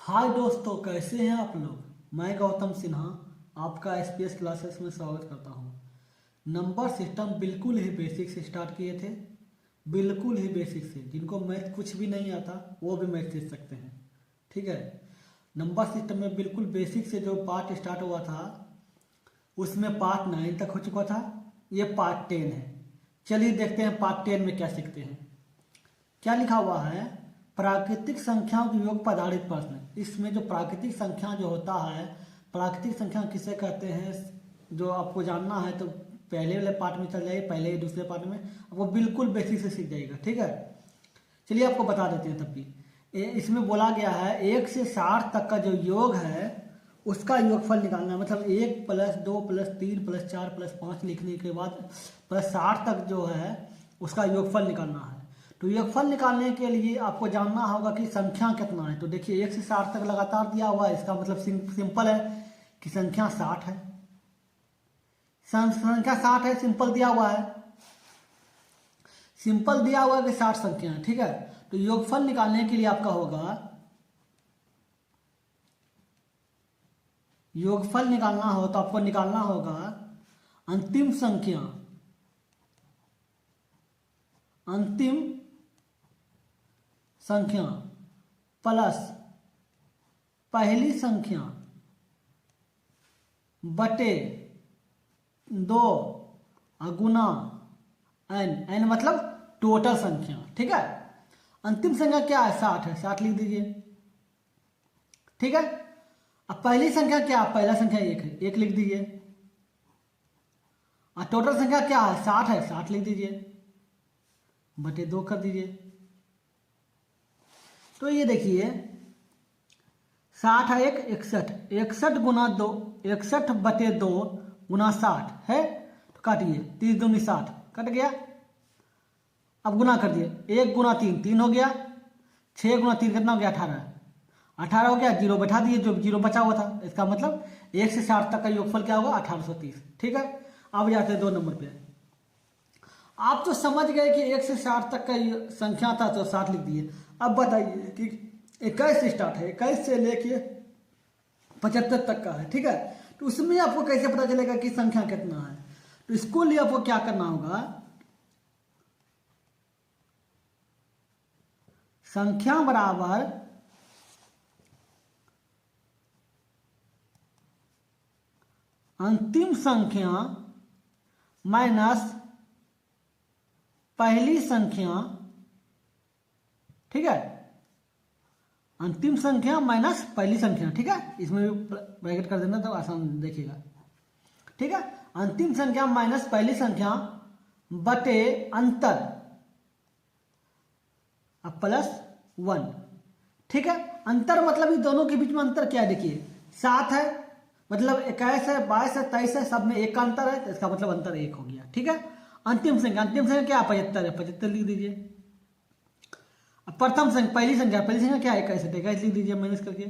हाय दोस्तों, कैसे हैं आप लोग। मैं गौतम सिन्हा आपका एसपीएस क्लासेस में स्वागत करता हूं। नंबर सिस्टम बिल्कुल ही बेसिक से स्टार्ट किए थे, बिल्कुल ही बेसिक से। जिनको मैथ कुछ भी नहीं आता वो भी मैथ सीख सकते हैं। ठीक है, नंबर सिस्टम में बिल्कुल बेसिक से जो पार्ट स्टार्ट हुआ था उसमें पार्ट 9 तक हो चुका था। ये पार्ट 10 है। चलिए देखते हैं पार्ट 10 में क्या सीखते हैं। क्या लिखा हुआ है, प्राकृतिक संख्याओं के योग पर आधारित प्रश्न। इसमें जो प्राकृतिक संख्या जो होता है, प्राकृतिक संख्या किसे कहते हैं, जो आपको जानना है तो पहले वाले पार्ट में चल जाइए, पहले दूसरे पार्ट में वो बिल्कुल बेसिक से सीख जाएगा। ठीक है, चलिए आपको बता देते हैं तब भी। इसमें बोला गया है 1 से 60 तक का जो योग है उसका योगफल निकालना है। मतलब 1 प्लस 2 प्लस 3 प्लस 4 प्लस 5 लिखने के बाद प्लस 60 तक जो है उसका योगफल निकालना है। तो योगफल निकालने के लिए आपको जानना होगा कि संख्या कितना है। तो देखिए 1 से 60 तक लगातार दिया हुआ है, इसका मतलब सिंपल है कि संख्या 60 है। संख्या 60 है, सिंपल दिया हुआ है, सिंपल दिया हुआ है कि 60 संख्या है। ठीक है, तो योगफल निकालने के लिए आपका होगा, योगफल निकालना हो तो आपको निकालना होगा अंतिम संख्या, अंतिम संख्या प्लस पहली संख्या बटे 2 गुना n। n मतलब टोटल संख्या। ठीक है, अंतिम संख्या क्या है, 60 है, 60 लिख दीजिए। ठीक है, अब पहली संख्या क्या है, पहला संख्या 1 है, 1 लिख दीजिए। और टोटल संख्या क्या है, 60 है, 60 लिख दीजिए, बटे 2 कर दीजिए। तो ये देखिए 60 है 1 61, 61 गुना 2, 61 बटे 2 गुना 60 है, तो काटिए, 30 दूनी 60 कट गया। अब गुना कर दिए, 1 गुना 3 3 हो गया, 6 गुना 3 कितना हो गया, 18, 18 हो गया, जीरो बैठा दिए, जो जीरो बचा हुआ था। इसका मतलब 1 से 60 तक का योगफल क्या होगा, 1830। ठीक है, अब जाते हैं 2 नंबर पे। आप तो समझ गए कि 1 से 60 तक का संख्या था तो 60 लिख दिए। अब बताइए कि 21 से स्टार्ट है, 21 से लेके 75 तक का है। ठीक है, तो उसमें आपको कैसे पता चलेगा कि संख्या कितना है। तो इसको लिए आपको क्या करना होगा, संख्या बराबर अंतिम संख्या माइनस पहली संख्या। ठीक है, अंतिम संख्या माइनस पहली संख्या। ठीक है, इसमें भी ब्रैकेट कर देना तो आसान देखिएगा। ठीक है, अंतिम संख्या माइनस पहली संख्या बटे अंतर अब प्लस 1। ठीक है, अंतर मतलब इन दोनों के बीच में अंतर क्या है, देखिए 7 है, मतलब 21 है, 22 है, 23 है, सब में 1 का अंतर है, तो इसका मतलब अंतर 1 हो गया। ठीक है, अंतिम संख्या क्या 75 है, 75 लिख दीजिए। अब प्रथम संख्या पहली संख्या क्या है, 21 है, 21 लिख दीजिए माइनस करके।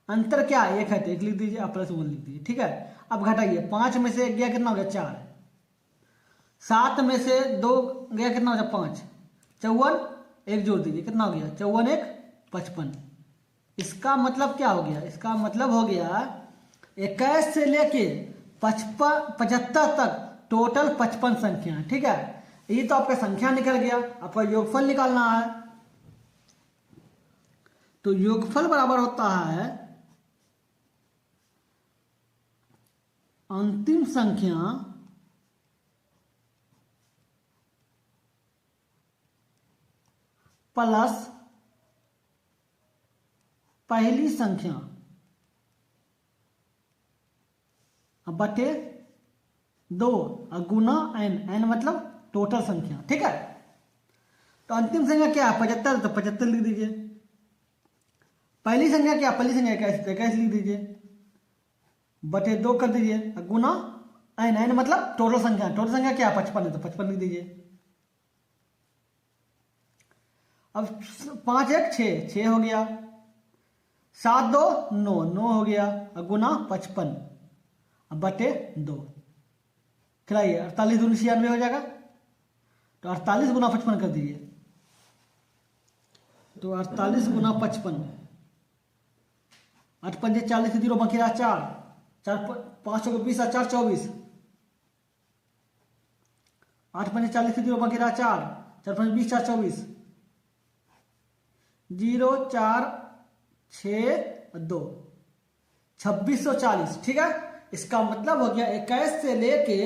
अंतर क्या है, 1 है तो 1 लिख दीजिए, अब प्लस 1 लिख दीजिए। ठीक है, अब घटाइए, 5 में से 1 गया कितना हो गया, 4, 7 में से 2 गया कितना हो गया, 5, 54, 1 जोड़ दीजिए, कितना हो गया, 54 1 55। इसका मतलब क्या हो गया, इसका मतलब हो गया 21 से लेके 75 तक टोटल 55 संख्या है। ठीक है, ये तो आपका संख्या निकल गया, आपका योगफल निकालना है। तो योगफल बराबर होता है अंतिम संख्या प्लस पहली संख्या बटे 2 गुना n। n मतलब टोटल संख्या। ठीक है, तो अंतिम संख्या क्या है, 75, तो 75 लिख दीजिए। पहली संख्या क्या, पहली संख्या 21 लिख दीजिए, बटे 2 कर दीजिए, गुना n। n मतलब टोटल संख्या, टोटल संख्या क्या 55 है, तो 55 लिख दीजिए। अब 5 1 6 6 हो गया, 7 2 9 9 हो गया, गुना 55 अब बटे 2। खिलाइए, 48 दूनी 96 हो जाएगा, तो 48 गुना 55 कर दीजिए, तो 48 गुना 55 8 पंजे 40 जीरो बाकी रहा 4, 4 5 हो गया 20 और 4 24, 8 पंजे 40 जीरो बाकी रहा 4, 4 5 20 4 24, 0 4 6 2, 2640। ठीक है, इसका मतलब हो गया 21 से लेके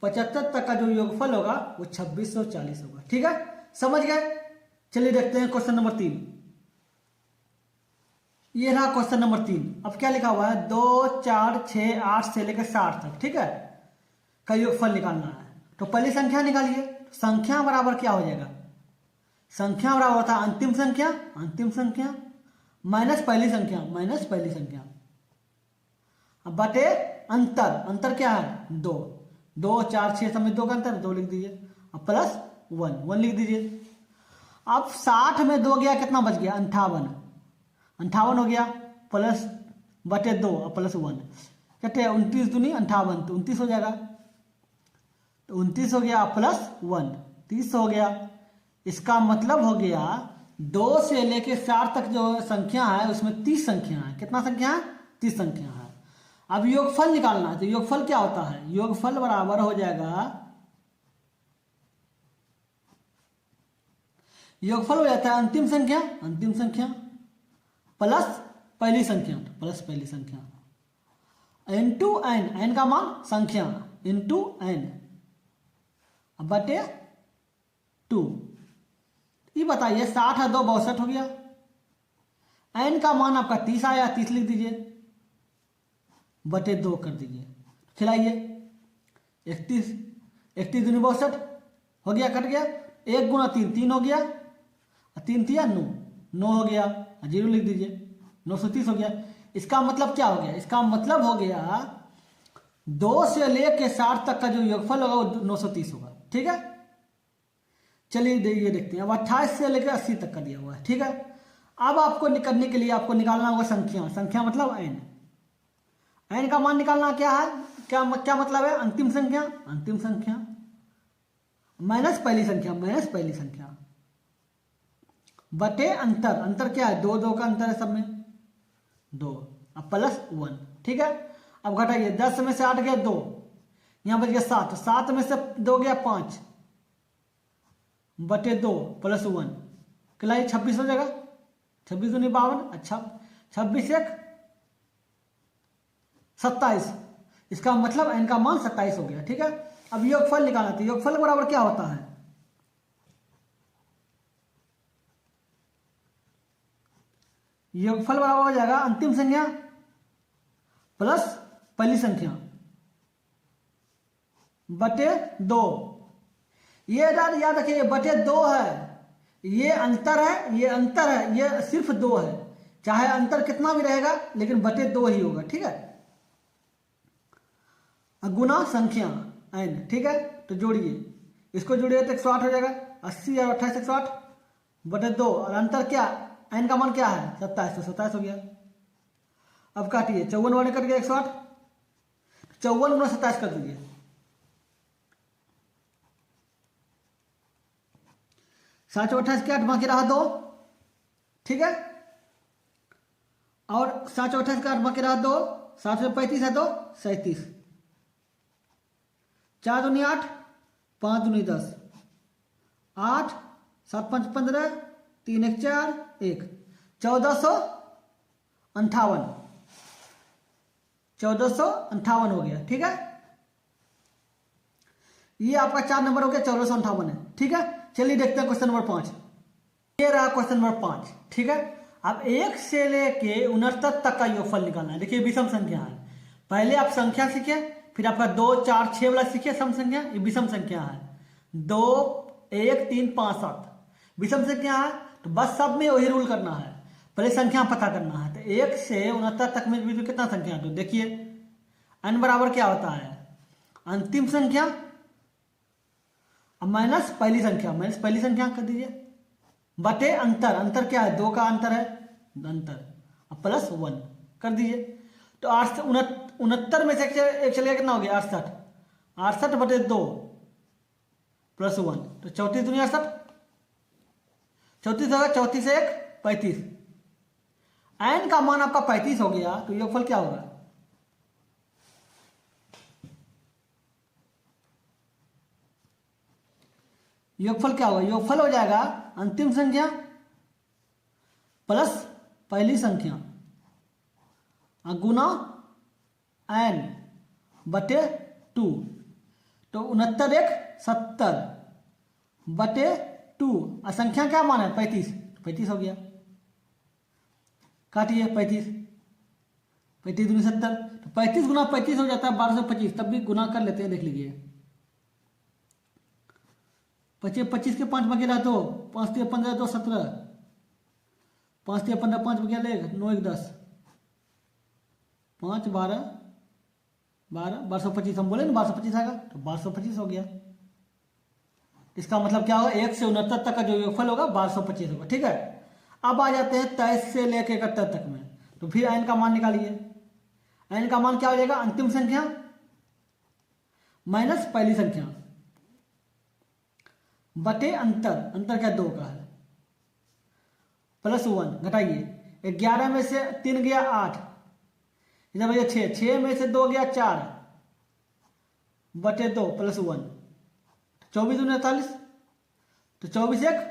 75 तक का जो योगफल होगा वो 2640 होगा। ठीक है, समझ गए। चलिए देखते हैं क्वेश्चन नंबर 3। ये रहा क्वेश्चन नंबर 3। अब क्या लिखा हुआ है, 2 4 6 8 से लेकर 60 तक, ठीक है, का योगफल निकालना है। तो पहली संख्या निकालिए। संख्या बराबर क्या हो जाएगा, संख्या बराबर होता है अंतिम संख्या माइनस पहली संख्या अब बटे अंतर क्या है 2, 2 4 6 सब में 2 का अंतर 2 लिख दीजिए, अब प्लस 1 लिख दीजिए। अब 60 में 2 गया, कितना बच गया 58 हो गया, प्लस बटे 2 और प्लस 1 कहते हैं 29 दूनी 58, तो 29 हो जाएगा, तो 29 हो गया प्लस 1 30 हो गया। इसका मतलब हो गया 2 से लेके 60 तक जो संख्या है उसमें 30 संख्या है। कितना संख्या है, 30 संख्या है। अब योगफल निकालना है, तो योगफल क्या होता है, योगफल बराबर हो जाएगा, योगफल हो जाता है अंतिम संख्या प्लस पहली संख्या इनटू एन का मान संख्या इनटू एन बटे 2। ये बताइए 60 है 2 62 हो गया, एन का मान आपका 30 आया, 30 लिख दीजिए, बटे 2 कर दीजिए, खिलाइए 31 दूनी 62 हो गया, कट गया, 1 गुना 3 3 हो गया, 3 3 9 हो गया, 0 लिख दीजिए, 930 हो गया। इसका मतलब क्या हो गया, इसका मतलब हो गया 2 से लेके 60 तक का जो योगफल होगा वो 930 होगा। ठीक है, चलिए ये देखते हैं। अब 28 से लेकर 80 तक का दिया हुआ है। ठीक है, अब आपको करने के लिए आपको निकालना होगा संख्या मतलब एन का मान निकालना क्या है, क्या मतलब है, अंतिम संख्या माइनस पहली संख्या बटे अंतर क्या है 2 का अंतर है सब में 2, अब प्लस 1। ठीक है, अब घटाइए, 10 में से 8 गया 2, यहां बच गया 7 में से 2 गया 5 बटे 2 प्लस 1 किलाई 26 हो जाएगा, 26 दूनी 52, अच्छा 26 1 27। इसका मतलब एन का मान 27 हो गया। ठीक है, अब योगफल निकालना, तो योगफल बराबर क्या होता है, योगफल बराबर हो जाएगा अंतिम संख्या प्लस पहली संख्या बटे 2। ये याद रखिए, बटे 2 है, ये अंतर है, ये सिर्फ 2 है, चाहे अंतर कितना भी रहेगा लेकिन बटे 2 ही होगा। ठीक है, गुना संख्या एन। ठीक है, तो जोड़िए, इसको जोड़िए तो 108 हो जाएगा, 80 और 28 108 बटे 2, और अंतर क्या, एन का मान क्या है 27, तो 27 हो गया। अब काटिए, 54 वाले कट गया 108, 54 गुना 27 कर दीजिए, 7 28 के 8 बाकी रहा 2। ठीक है, और 7 28 का 8 बाकी रहा 2, 7 में 35 है तो 37, 4 दूनी 8, 5 दूनी 10, 8 7 5 15, 3 1 4 1, 1458 हो गया। ठीक है, ये आपका 4 नंबर हो गया, 1458 है। ठीक है, चलिए देखते हैं क्वेश्चन नंबर 5। ये रहा क्वेश्चन नंबर 5। ठीक है, अब 1 से लेके 69 तक का योगफल निकालना है। देखिए विषम संख्या है, पहले आप संख्या सीखे, फिर आपका 2 4 6 वाला सीखिए सम संख्या, ये विषम संख्या है, 2 1 3 5 7 विषम संख्या है, तो बस सब में वही रूल करना है, पहले संख्या पता करना है। तो 1 से 69 तक में भी कितना संख्या है, तो देखिए n बराबर क्या होता है, अंतिम संख्या माइनस पहली संख्या कर दीजिए, बटे अंतर क्या है 2 का अंतर है, अब प्लस 1 कर दीजिए। तो 8 से 69 में से एक चलेगा, कितना हो गया 68 बटे 2 प्लस 1, तो 34 दूनी 68, 34 होगा, 34 से 1 35, n का मान आपका 35 हो गया तो योगफल क्या होगा? योगफल क्या होगा? योगफल हो जाएगा अंतिम संख्या प्लस पहली संख्या गुना n बटे 2। तो 69 एक 70 बटे 2। संख्या क्या मान है? 35। 35 हो गया। काटिए 35 दूनी 70। तो 35 गुना 35 हो जाता है 1225। तब भी गुना कर लेते हैं, देख लीजिए। 25 के 5 बगेला तो 5 3 15 2 17, 5 3 15 5 बगेला 1 9 1 10, 5 12 1225। हम बोले ना 1225 आएगा, तो 1225 हो गया। इसका मतलब क्या होगा? 1 से 69 तक का जो योगफल होगा 1225 होगा। ठीक है, अब आ जाते हैं 23 से लेकर 71 तक में। तो फिर n का मान निकालिए। n का मान क्या हो जाएगा? अंतिम संख्या माइनस पहली संख्या बटे अंतर क्या 2 का है, प्लस 1। घटाइए 11 में से 3 गया 8, इधर भैया 6 में से 2 गया 4 बटे 2 प्लस 1, 24 दूनी 48। तो 24 एक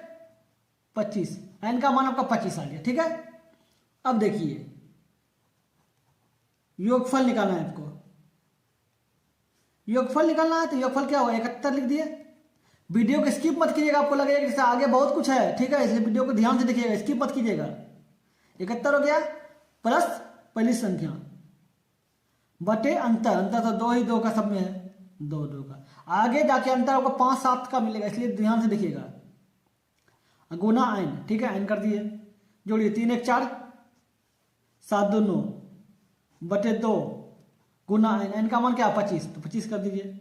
25। n का मान आपका 25 आ गया। ठीक है, अब देखिए योगफल निकालना है आपको। योगफल निकालना है तो योगफल क्या होगा? 71 लिख दिए। वीडियो को स्किप मत कीजिएगा, आपको लगेगा जैसे आगे बहुत कुछ है। ठीक है, इसलिए वीडियो को ध्यान से देखिएगा, स्किप मत कीजिएगा। 71 हो गया प्लस पहली संख्या बटे अंतर तो 2 ही 2 का सब में है, 2 2 का। आगे जाके अंतर आपको 5 7 का मिलेगा, इसलिए ध्यान से देखिएगा। गुना n। ठीक है, n कर दिए, जोड़िए 3 1 4 7 2 9 बटे 2 गुना n का मान क्या? 25। तो 25 कर दीजिए,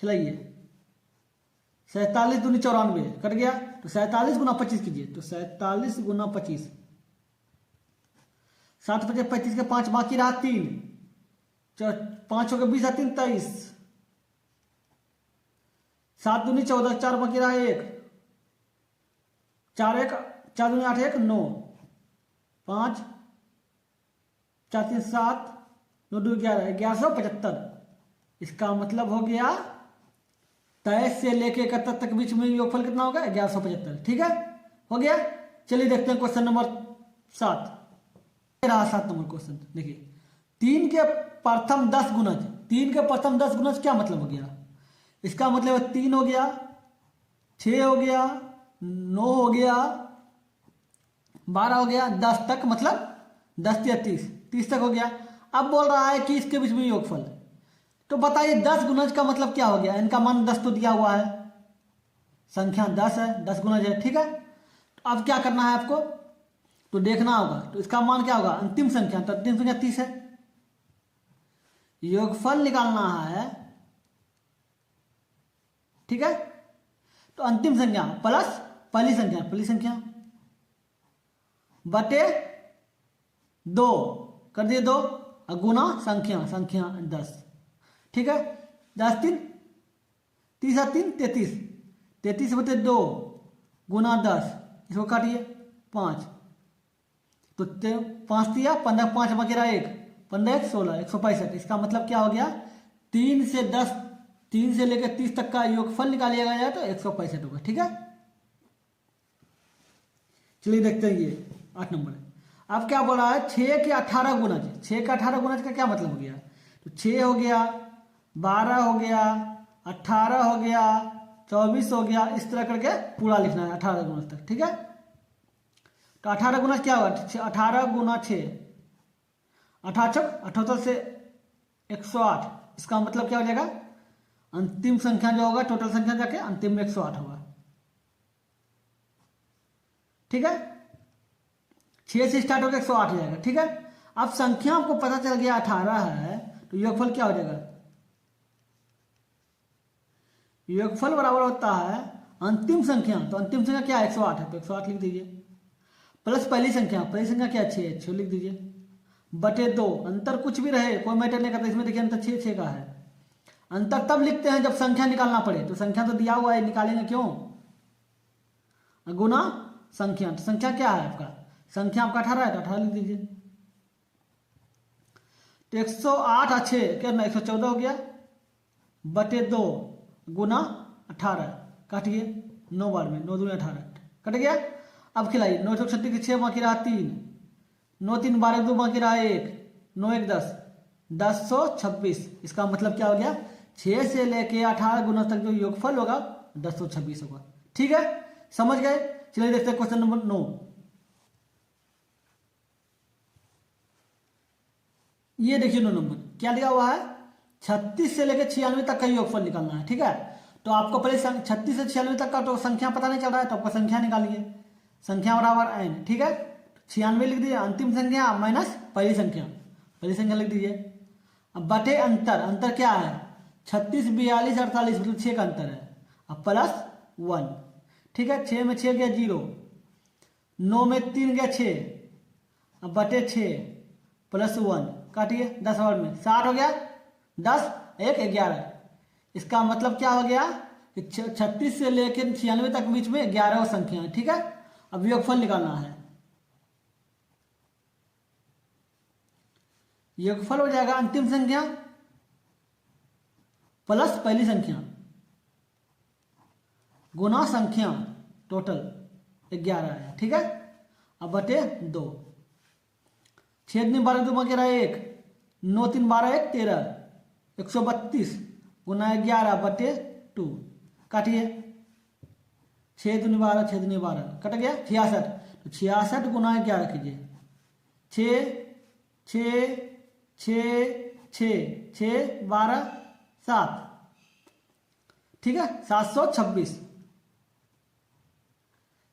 खिलाइए। 47 दूनी 94 कट गया। तो 47 गुना 25 कीजिए। तो 47 गुना 25, 7 25 35 के 5 बाकी रहा 3, 5 हो गया 20 3 23, 7 दूनी 14, 4 बाकी रहा 1, 4 1 4 दूनी 8 1 9, 5 4 3 7 9 2 11 1175। इसका मतलब हो गया 23 से लेके 71 तक बीच में योगफल कितना होगा? 1175। ठीक है, हो गया। चलिए देखते हैं क्वेश्चन नंबर 7। रहा 7 नंबर क्वेश्चन। देखिए 3 के प्रथम 10 गुणज। 3 के प्रथम 10 गुणज क्या मतलब हो गया? इसका मतलब 3 हो गया, 6 हो गया, 9 हो गया, 12 हो गया, 10 तक, मतलब 10 या 30 तक हो गया। अब बोल रहा है कि इसके बीच में योगफल। तो बताइए 10 गुणज का मतलब क्या हो गया? इनका मान 10 तो दिया हुआ है, संख्या 10 है, 10 गुणज है। ठीक है, तो अब क्या करना है आपको? तो देखना होगा। तो इसका मान क्या होगा? अंतिम संख्या, तो अंतिम संख्या 30 है। योगफल निकालना है। ठीक है, तो अंतिम संख्या प्लस पहली संख्या बटे 2 कर दिए 2, गुना संख्या 10। ठीक है, 10 3 30 3 33, 33 बटे 2 गुना 10, इसको काटिए 5। तो 5 दिया 15, 5 बाकी रहा 1, 15 1 16, 165। इसका मतलब क्या हो गया? 3 से 10, 3 से लेकर 30 तक का योगफल निकालिएगा जाए तो 165 होगा। ठीक है, चलिए देखते हैं ये 8 नंबर। अब क्या बोल रहा है? 6 के 18 गुणज। 6 के 18 गुणज का क्या मतलब हो गया? तो 6 हो गया, 12 हो गया, 18 हो गया, 24 हो गया, इस तरह करके पूरा लिखना है 18 गुणज तक। ठीक है, तो 18 गुणज क्या होगा? 18 गुना 6, 78 से 108। इसका मतलब क्या हो जाएगा? अंतिम संख्या जो होगा, टोटल संख्या जाके अंतिम में 108 होगा। ठीक है, 6 से स्टार्ट होकर 108 हो जाएगा। ठीक है, अब संख्या आपको पता चल गया 18 है, तो योगफल क्या हो जाएगा? योगफल बराबर होता है अंतिम संख्या। तो अंतिम संख्या क्या है? 108 है, तो 108 लिख दीजिए, प्लस पहली संख्या क्या है? 6 लिख दीजिए, बटे 2। अंतर कुछ भी रहे कोई मैटर नहीं करता, इसमें देखिए अंतर 6 का है। अंतर तब लिखते हैं जब संख्या निकालना पड़े। तो संख्या तो दिया हुआ है, निकालेंगे क्यों? गुना संख्या। तो संख्या क्या है आपका? संख्या आपका 18 है तो 18 लिख दीजिए। तो 108 अच्छे कितना 114 हो गया बटे 2 गुना 18 काटिए 9 बार में 9 दूनी 18 कट गया। अब खिलाइए 9 चौक 36 6 बाकी रहा 3 9 3 12 2 बाकी रहा 1 9 1 10 1026। इसका मतलब क्या हो गया 6 से लेके 18 गुना तक जो योगफल होगा 1026 होगा। ठीक है समझ गए। चलिए देखते हैं क्वेश्चन नंबर 9। ये देखिए 9 नंबर क्या दिया हुआ है 36 से लेकर 96 तक का योगफल निकालना है। ठीक है तो आपको पहले 36 से 96 तक का तो संख्या पता नहीं चल रहा है तो आपको संख्या निकालिए। संख्या बराबर n। ठीक है 96 लिख दीजिए अंतिम संख्या माइनस पहली संख्या लिख दीजिए। अब बटे अंतर क्या है 36 42 48 मतलब 6 का अंतर है। अब प्लस 1। ठीक है 6 में 6 गया 0 9 में 3 गया 6 अब बटे 6 प्लस 1 काटिए 10 बार में 60 हो गया 10 1 11। इसका मतलब क्या हो गया कि 36 से लेकर 96 तक बीच में 11 संख्या है। ठीक है अब योगफल निकालना है। योगफल हो जाएगा अंतिम संख्या प्लस पहली संख्या गुना संख्या टोटल 11 है। ठीक है अब बटे 2 6 दिन 12 2 बाकी रहा 1 9 3 12 1 13 132 गुना 11 बटे 2 काटिए 6 दूनी 12 6 दूनी 12 कट गया 66। तो 66 गुना 11 कीजिए 6 6 6 6 6 12 7। ठीक है 726।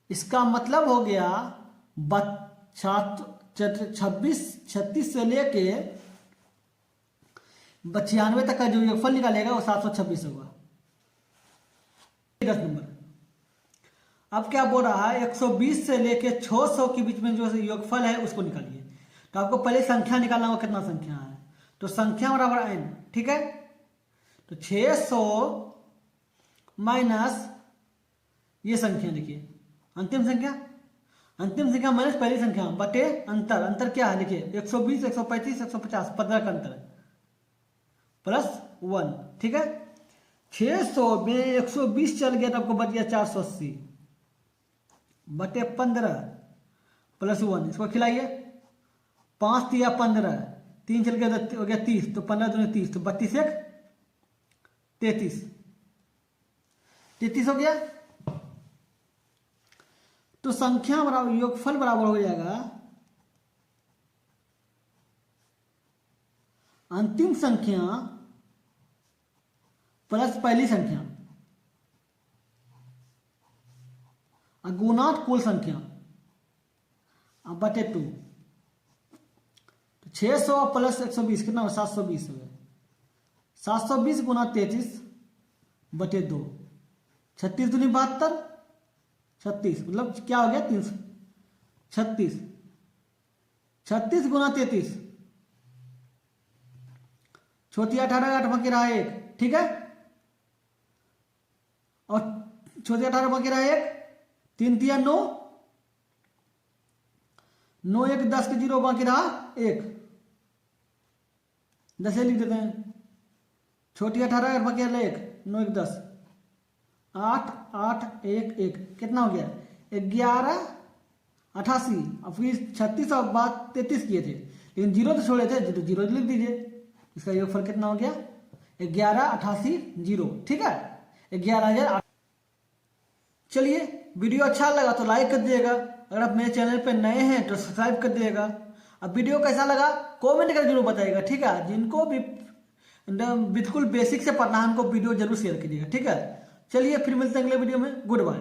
इसका मतलब हो गया 36 से लेके 96 तक का जो योगफल निकालेगा वो 726 होगा। 10 नंबर अब क्या बोल रहा है 120 से लेके 600 के बीच में जो योगफल है उसको निकालिए। तो आपको पहले संख्या निकालना होगा कितना संख्या है तो संख्या बराबर n। ठीक है तो 600 माइनस ये संख्या देखिए अंतिम संख्या माइनस पहली संख्या बटे अंतर क्या है देखिए 120 135 150 15 का अंतर प्लस 1। ठीक है 600 में 120 चल गया तो आपको बच गया 480 बटे 15 प्लस 1। इसको खिलाइए 5 दिया 15 3 चल गया हो गया 30 तो 15 दूनी 30 तो 32 1 33 हो गया। तो संख्या बराबर योगफल बराबर हो जाएगा अंतिम संख्या प्लस पहली संख्या गुना कुल संख्या अब बटे 2। तो 600 प्लस 120 कितना 720 हो गया 720 गुना 33 बटे 2 36 दूनी 72 36 मतलब क्या हो गया 336 36 गुना 33 छोटी 18 8 बाकी रहा 1। ठीक है और छोटी 18 बाकी रहा 1 3 दिया 9 9 1 10 के 0 बाकी रहा 1 10 लिख देते हैं छोटी 18 बाकी रहा 1 9 1 10 8 8 1 1 कितना हो गया 11 88। अब फिर 36 और बाद 33 किए थे लेकिन 0 तो छोड़े थे तो 0 लिख दीजिए। इसका योगफल कितना हो गया 11 88 0। ठीक है 11,000। चलिए वीडियो अच्छा लगा तो लाइक कर दिएगा। अगर आप मेरे चैनल पे नए हैं तो सब्सक्राइब कर दिएगा। अब वीडियो कैसा लगा कमेंट करके जरूर बताइएगा। ठीक है जिनको भी बिल्कुल बेसिक से पढ़ना है उनको वीडियो जरूर शेयर कीजिएगा। ठीक है चलिए फिर मिलते हैं अगले वीडियो में। Good bye.